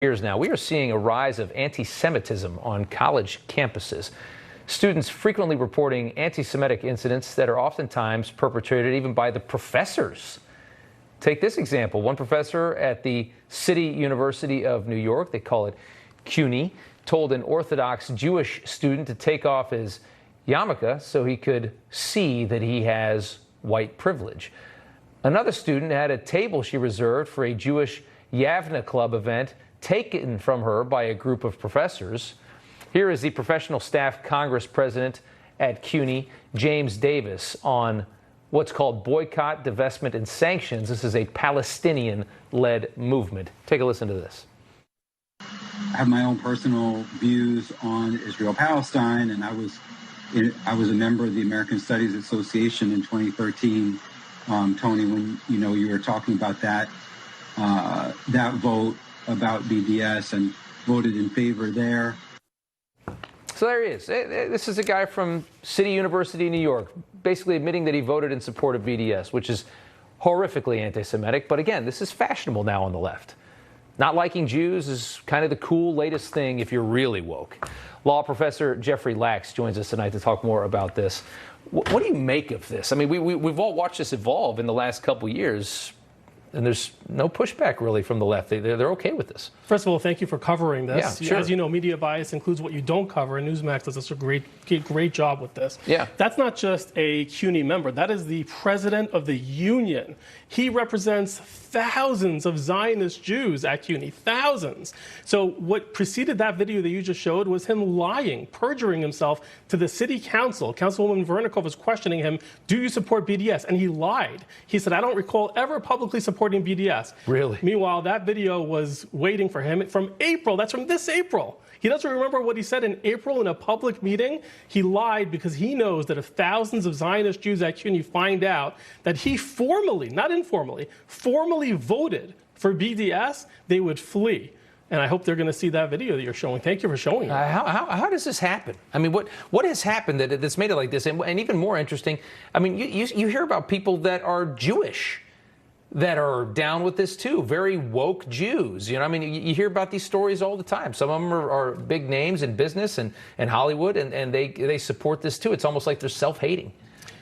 Years now, we are seeing a rise of anti-Semitism on college campuses. Students frequently reporting anti-Semitic incidents that are oftentimes perpetrated even by the professors. Take this example. One professor at the City University of New York, they call it CUNY, told an Orthodox Jewish student to take off his yarmulke so he could see that he has white privilege. Another student had a table she reserved for a Jewish Yavna Club event taken from her by a group of professors. Here is the Professional Staff Congress President at CUNY, James Davis, on what's called boycott, divestment, and sanctions. This is a Palestinian-led movement. Take a listen to this. I have my own personal views on Israel-Palestine, and I was a member of the American Studies Association in 2013, Tony, when you were talking about that vote about BDS and voted in favor there. So there he is. This is a guy from City University of New York, basically admitting that he voted in support of BDS, which is horrifically anti-Semitic. But again, this is fashionable now on the left. Not liking Jews is kind of the cool latest thing if you're really woke. Law professor Jeffrey Lax joins us tonight to talk more about this. What do you make of this? I mean, we've all watched this evolve in the last couple years. And there's no pushback really from the left. They're okay with this. First of all, thank you for covering this. Yeah, sure. As you know, media bias includes what you don't cover, and Newsmax does such a great job with this. Yeah. That's not just a CUNY member. That is the president of the union. He represents thousands of Zionist Jews at CUNY, thousands. So what preceded that video that you just showed was him lying, perjuring himself to the city council. Councilwoman Vernikov was questioning him, do you support BDS? And he lied. He said, I don't recall ever publicly supporting BDS. Really? Meanwhile, that video was waiting for him from April. That's from this April. He doesn't remember what he said in April in a public meeting. He lied because he knows that if thousands of Zionist Jews at CUNY find out that he formally, not informally, formally voted for BDS, they would flee. And I hope they're going to see that video that you're showing. Thank you for showing it. How does this happen? I mean, what has happened that's made it like this? And even more interesting, I mean, you hear about people that are Jewish that are down with this too, very woke Jews. You know, I mean, you hear about these stories all the time. Some of them are big names in business and Hollywood, and they support this too. It's almost like they're self-hating.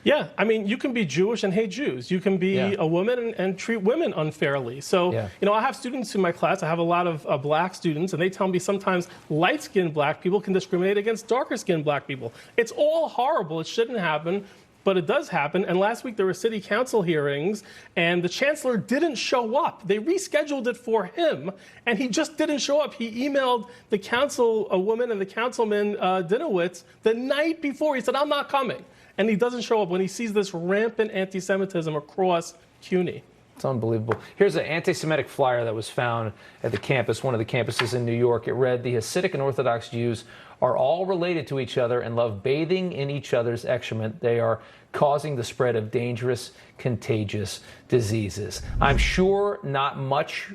Yeah, I mean, you can be Jewish and hate Jews. You can be a woman and treat women unfairly. So, I have students in my class. I have a lot of black students, and they tell me sometimes light-skinned black people can discriminate against darker-skinned black people. It's all horrible. It shouldn't happen. But it does happen, and last week there were city council hearings, and the chancellor didn't show up. They rescheduled it for him, and he just didn't show up. He emailed the councilwoman and the councilman Dinowitz the night before. He said, I'm not coming. And he doesn't show up when he sees this rampant anti-Semitism across CUNY. It's unbelievable. Here's an anti-Semitic flyer that was found at the campus, one of the campuses in New York. It read, the Hasidic and Orthodox Jews are all related to each other and love bathing in each other's excrement. They are causing the spread of dangerous, contagious diseases. I'm sure not much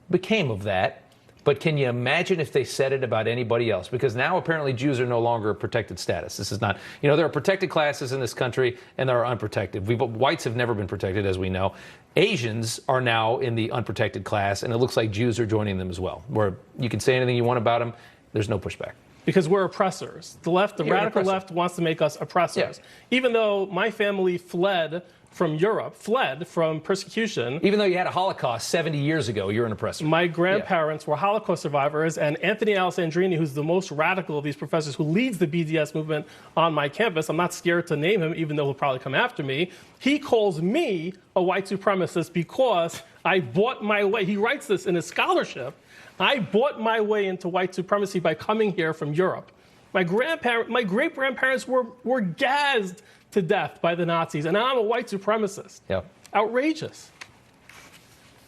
became of that, but can you imagine if they said it about anybody else? Because now apparently Jews are no longer a protected status. This is not, there are protected classes in this country and there are unprotected. Whites have never been protected, as we know. Asians are now in the unprotected class, and it looks like Jews are joining them as well, where you can say anything you want about them, there's no pushback. Because we're oppressors. The left, the radical left wants to make us oppressors. Yeah. Even though my family fled from Europe, fled from persecution. Even though you had a Holocaust 70 years ago, you're an oppressor. My grandparents were Holocaust survivors, and Anthony Alessandrini, who's the most radical of these professors, who leads the BDS movement on my campus, I'm not scared to name him, even though he'll probably come after me, he calls me a white supremacist because I bought my way. He writes this in his scholarship. I bought my way into white supremacy by coming here from Europe. My great-grandparents were gassed to death by the Nazis, and I'm a white supremacist. Yep. Outrageous.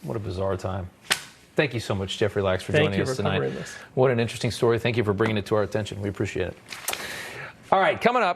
What a bizarre time. Thank you so much, Jeffrey Lax, for joining us tonight. Thank you for covering this. What an interesting story. Thank you for bringing it to our attention. We appreciate it. All right, coming up.